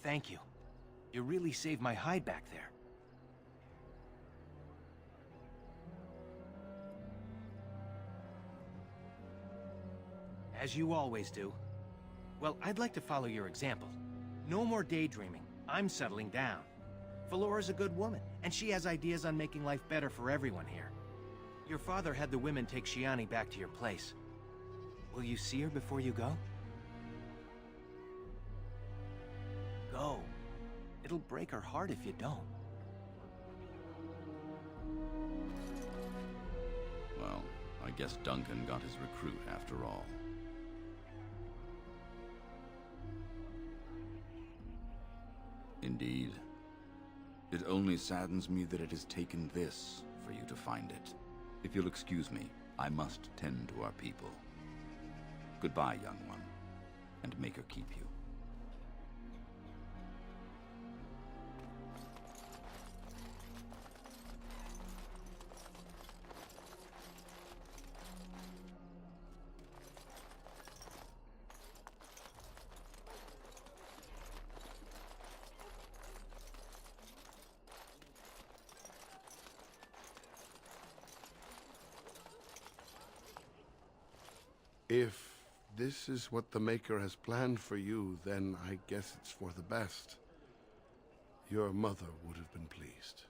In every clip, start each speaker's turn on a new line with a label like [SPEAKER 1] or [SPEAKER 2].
[SPEAKER 1] thank you. You really saved my hide back there. As you always do. Well, I'd like to follow your example. No more daydreaming. I'm settling down. Valora's a good woman, and she has ideas on making life better for everyone here. Your father had the women take Shiani back to your place. Will you see her before you go? Go. It'll break her heart if you don't.
[SPEAKER 2] Well, I guess Duncan got his recruit after all. Indeed. It only saddens me that it has taken this for you to find it. If you'll excuse me, I must tend to our people. Goodbye, young one, and make her keep you.
[SPEAKER 3] If this is what the Maker has planned for you, then I guess it's for the best. Your mother would have been pleased.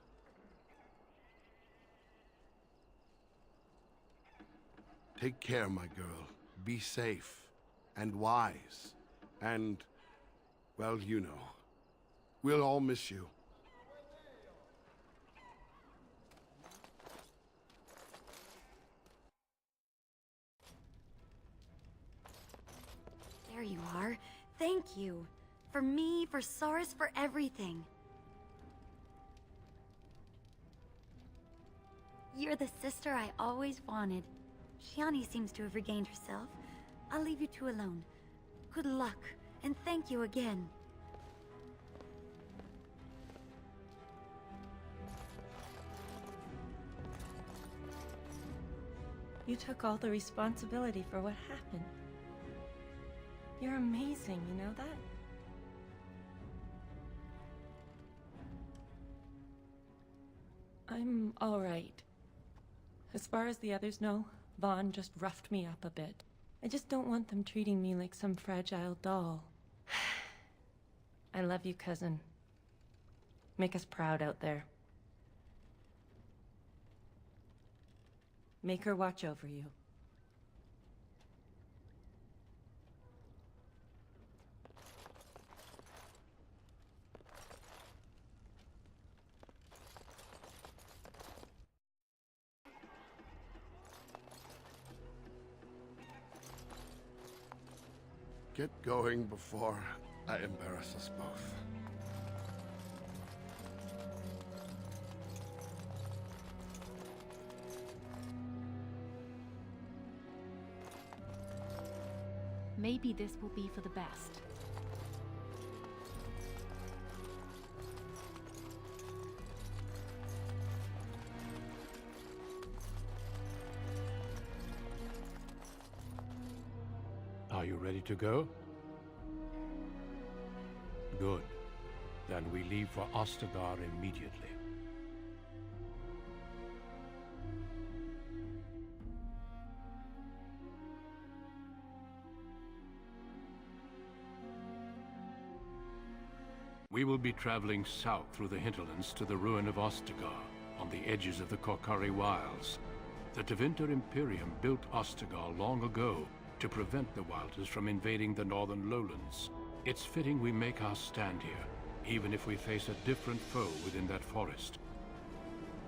[SPEAKER 3] Take care, my girl. Be safe and wise. And, well, you know. We'll all miss you.
[SPEAKER 4] There you are. Thank you. For me, for Soris, for everything. You're the sister I always wanted. Shiani seems to have regained herself. I'll leave you two alone. Good luck, and thank you again.
[SPEAKER 5] You took all the responsibility for what happened. You're amazing, you know that? I'm all right. As far as the others know, Vaughn just roughed me up a bit. I just don't want them treating me like some fragile doll. I love you, cousin. Make us proud out there. Make her watch over you.
[SPEAKER 3] Get going before I embarrass us both.
[SPEAKER 6] Maybe this will be for the best.
[SPEAKER 7] Are you ready to go? Good. Then we leave for Ostagar immediately. We will be traveling south through the hinterlands to the ruin of Ostagar, on the edges of the Korkari Wilds. The Tevinter Imperium built Ostagar long ago to prevent the Wilders from invading the northern lowlands. It's fitting we make our stand here, even if we face a different foe within that forest.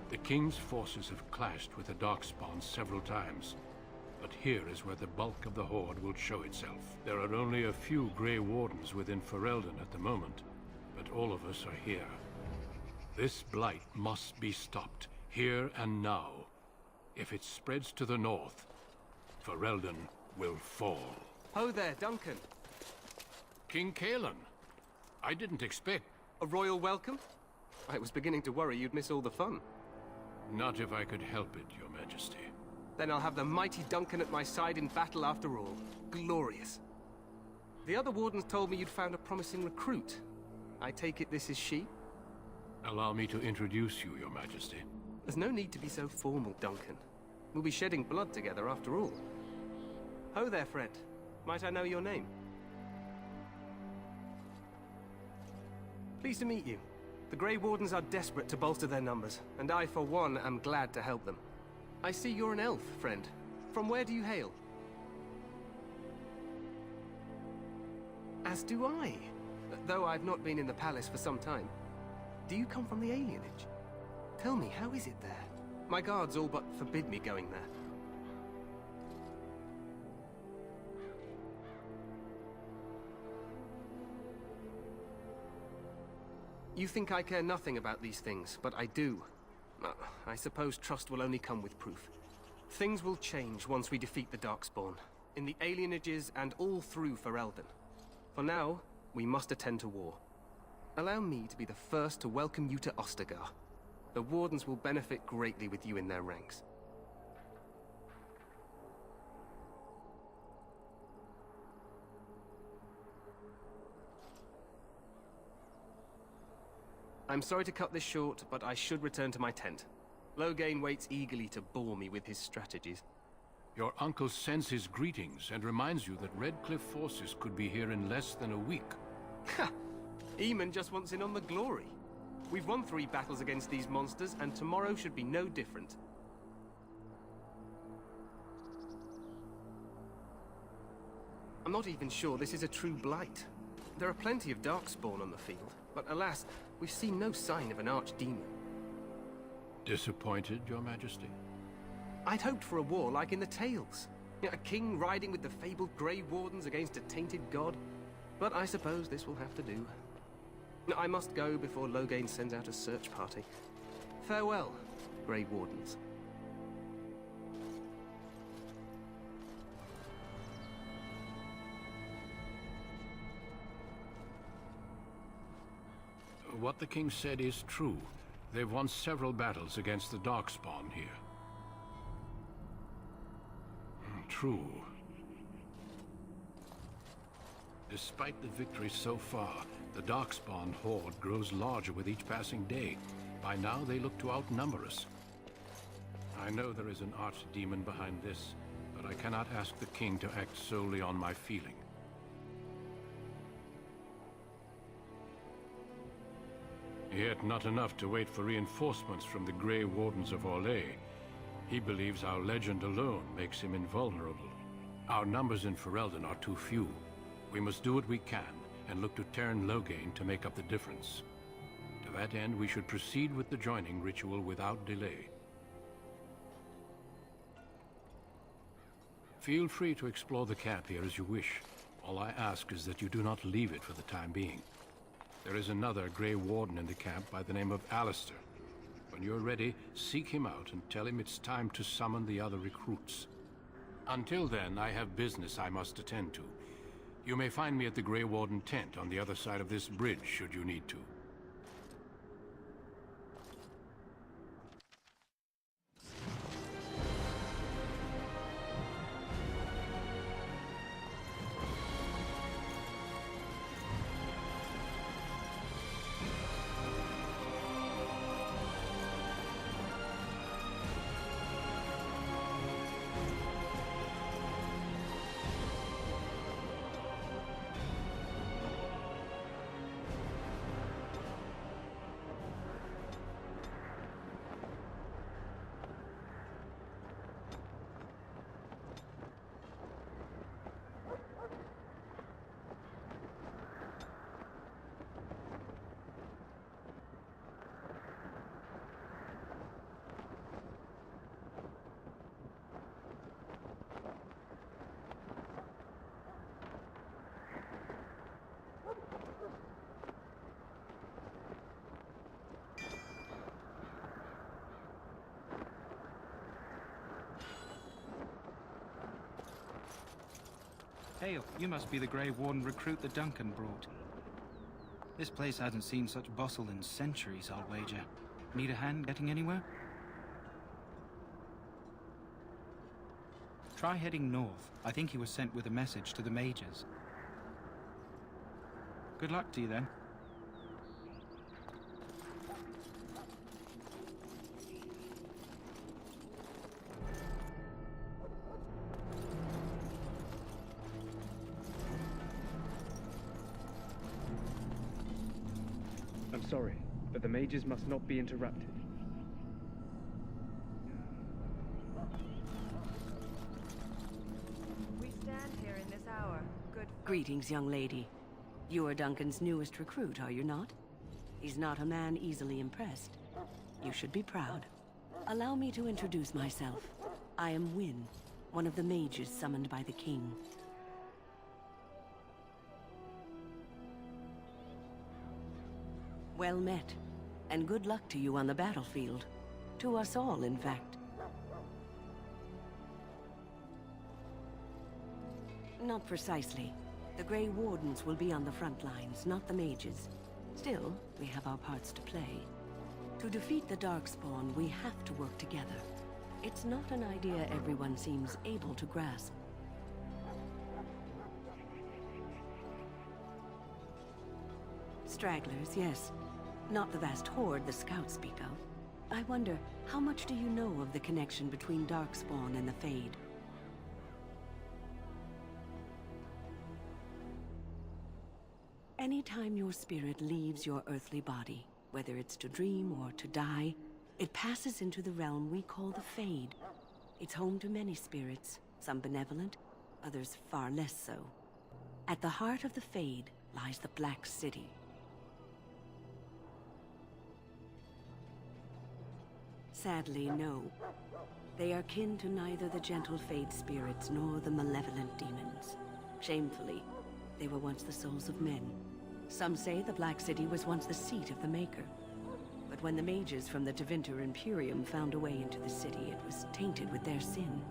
[SPEAKER 7] The King's forces have clashed with the Darkspawn several times, but here is where the bulk of the Horde will show itself. There are only a few Grey Wardens within Ferelden at the moment, but all of us are here. This blight must be stopped, here and now. If it spreads to the north, Ferelden will fall.
[SPEAKER 8] Ho there, Duncan.
[SPEAKER 7] King Kallian, I didn't expect...
[SPEAKER 8] A royal welcome? I was beginning to worry you'd miss all the fun.
[SPEAKER 7] Not if I could help it, Your Majesty.
[SPEAKER 8] Then I'll have the mighty Duncan at my side in battle after all. Glorious. The other wardens told me you'd found a promising recruit. I take it this is she?
[SPEAKER 7] Allow me to introduce you, Your Majesty.
[SPEAKER 8] There's no need to be so formal, Duncan. We'll be shedding blood together after all. Ho there, friend. Might I know your name? Pleased to meet you. The Grey Wardens are desperate to bolster their numbers, and I, for one, am glad to help them. I see you're an elf, friend. From where do you hail? As do I, though I've not been in the palace for some time. Do you come from the alienage? Tell me, how is it there? My guards all but forbid me going there. You think I care nothing about these things, but I do. I suppose trust will only come with proof. Things will change once we defeat the Darkspawn, in the alienages and all through Ferelden. For now, we must attend to war. Allow me to be the first to welcome you to Ostagar. The Wardens will benefit greatly with you in their ranks. I'm sorry to cut this short, but I should return to my tent. Loghain waits eagerly to bore me with his strategies.
[SPEAKER 7] Your uncle sends his greetings and reminds you that Redcliffe forces could be here in less than a week.
[SPEAKER 8] Ha! Eamon just wants in on the glory. We've won 3 battles against these monsters, and tomorrow should be no different. I'm not even sure this is a true blight. There are plenty of Darkspawn on the field, but alas, we've seen no sign of an archdemon.
[SPEAKER 7] Disappointed, Your Majesty?
[SPEAKER 8] I'd hoped for a war like in the tales. A king riding with the fabled Grey Wardens against a tainted god. But I suppose this will have to do. I must go before Loghain sends out a search party. Farewell, Grey Wardens.
[SPEAKER 7] What the king said is true. They've won several battles against the Darkspawn here. True. Despite the victories so far, the Darkspawn horde grows larger with each passing day. By now, they look to outnumber us. I know there is an archdemon behind this, but I cannot ask the king to act solely on my feeling. Yet not enough to wait for reinforcements from the Grey Wardens of Orlais. He believes our legend alone makes him invulnerable. Our numbers in Ferelden are too few. We must do what we can, and look to Teyrn Loghain to make up the difference. To that end, we should proceed with the joining ritual without delay. Feel free to explore the camp here as you wish. All I ask is that you do not leave it for the time being. There is another Grey Warden in the camp by the name of Alistair. When you're ready, seek him out and tell him it's time to summon the other recruits. Until then, I have business I must attend to. You may find me at the Grey Warden tent on the other side of this bridge, should you need to.
[SPEAKER 9] Hail, you must be the Grey Warden recruit that Duncan brought. This place hasn't seen such bustle in centuries, I'll wager. Need a hand getting anywhere? Try heading north. I think he was sent with a message to the mages. Good luck to you then.
[SPEAKER 10] sorry, but the mages must not be interrupted.
[SPEAKER 11] We stand here in this hour, good...
[SPEAKER 12] Greetings, young lady. You are Duncan's newest recruit, are you not? He's not a man easily impressed. You should be proud. Allow me to introduce myself. I am Wynne, one of the mages summoned by the king. Well met, and good luck to you on the battlefield. To us all, in fact. Not precisely. The Grey Wardens will be on the front lines, not the mages. Still, we have our parts to play. To defeat the Darkspawn, we have to work together. It's not an idea everyone seems able to grasp. Stragglers, yes. Not the vast horde the scouts speak of. I wonder, how much do you know of the connection between Darkspawn and the Fade? Anytime your spirit leaves your earthly body, whether it's to dream or to die, it passes into the realm we call the Fade. It's home to many spirits, some benevolent, others far less so. At the heart of the Fade lies the Black City. Sadly, no. They are kin to neither the gentle Fade spirits nor the malevolent demons. Shamefully, they were once the souls of men. Some say the Black City was once the seat of the Maker. But when the mages from the Tevinter Imperium found a way into the city, it was tainted with their sin.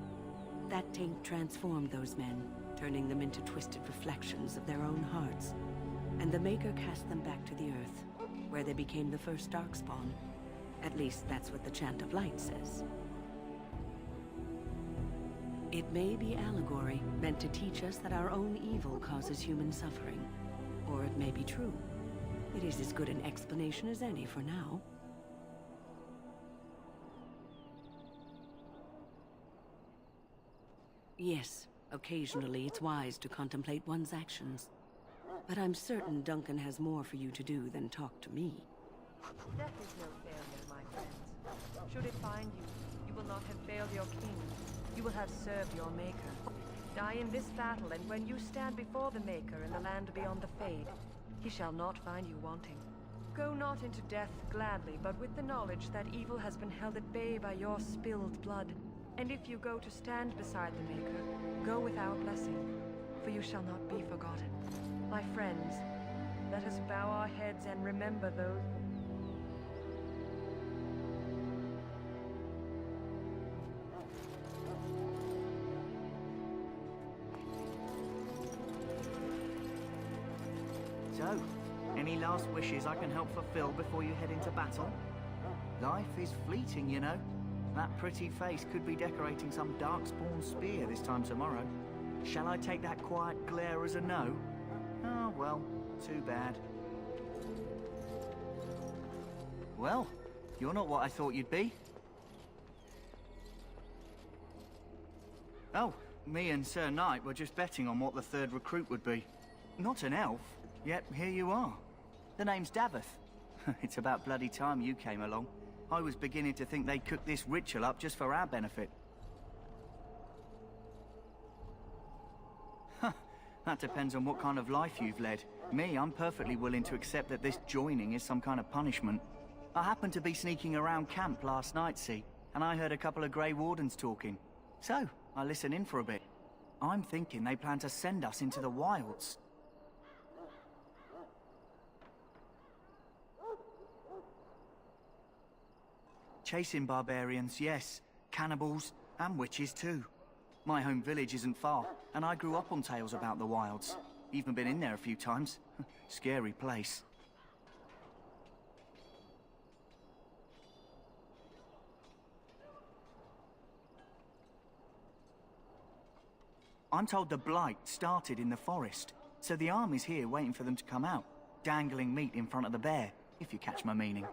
[SPEAKER 12] That taint transformed those men, turning them into twisted reflections of their own hearts. And the Maker cast them back to the Earth, where they became the first Darkspawn. At least that's what the Chant of Light says. It may be allegory, meant to teach us that our own evil causes human suffering. Or it may be true. It is as good an explanation as any for now. Yes, occasionally it's wise to contemplate one's actions. But I'm certain Duncan has more for you to do than talk to me.
[SPEAKER 11] Death is no failure, my friends. Should it find you, you will not have failed your king. You will have served your Maker. Die in this battle, and when you stand before the Maker in the land beyond the Fade, he shall not find you wanting. Go not into death gladly, but with the knowledge that evil has been held at bay by your spilled blood. And if you go to stand beside the Maker, go with our blessing, for you shall not be forgotten. My friends, let us bow our heads and remember those...
[SPEAKER 13] So, any last wishes I can help fulfill before you head into battle? Life is fleeting, you know. That pretty face could be decorating some Darkspawn spear this time tomorrow. Shall I take that quiet glare as a no? Oh, well, too bad. Well, you're not what I thought you'd be. Oh, me and Sir Knight were just betting on what the third recruit would be. Not an elf, yet here you are. The name's Daveth. It's about bloody time you came along. I was beginning to think they'd cook this ritual up just for our benefit. Huh, that depends on what kind of life you've led. Me, I'm perfectly willing to accept that this joining is some kind of punishment. I happened to be sneaking around camp last night, see, and I heard a couple of Grey Wardens talking. So, I listened in for a bit. I'm thinking they plan to send us into the wilds. Chasing barbarians, yes. Cannibals, and witches too. My home village isn't far, and I grew up on tales about the wilds. Even been in there a few times. Scary place. I'm told the Blight started in the forest, so the army's here waiting for them to come out, dangling meat in front of the bear, if you catch my meaning.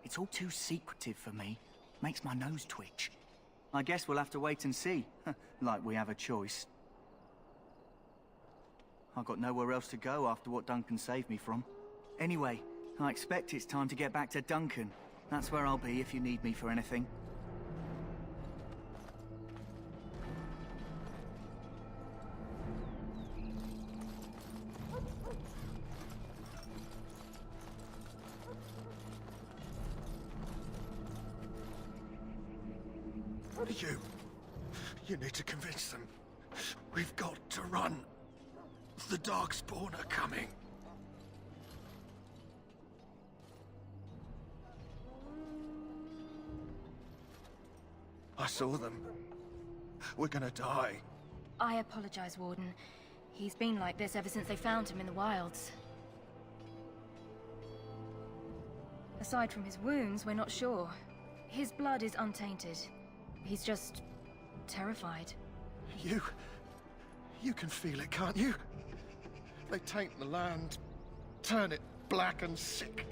[SPEAKER 13] It's all too secretive for me. Makes my nose twitch. I guess we'll have to wait and see, like we have a choice. I've got nowhere else to go after what Duncan saved me from. Anyway, I expect it's time to get back to Duncan. That's where I'll be if you need me for anything.
[SPEAKER 14] You need to convince them. We've got to run. The Darkspawn are coming. I saw them. We're gonna die.
[SPEAKER 15] I apologize, Warden. He's been like this ever since they found him in the wilds. Aside from his wounds, we're not sure. His blood is untainted. He's just terrified.
[SPEAKER 14] You can feel it, can't you? They taint the land, turn it black and sick.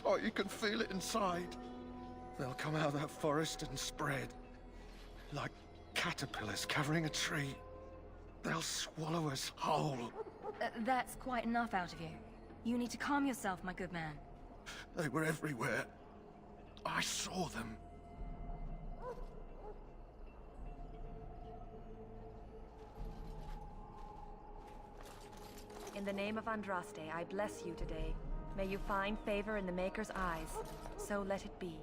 [SPEAKER 14] Oh, you can feel it inside. They'll come out of that forest and spread. Like caterpillars covering a tree. They'll swallow us whole.
[SPEAKER 15] That's quite enough out of you. You need to calm yourself, my good man.
[SPEAKER 14] They were everywhere. I saw them.
[SPEAKER 11] In the name of Andraste, I bless you today. May you find favor in the Maker's eyes. So let it be.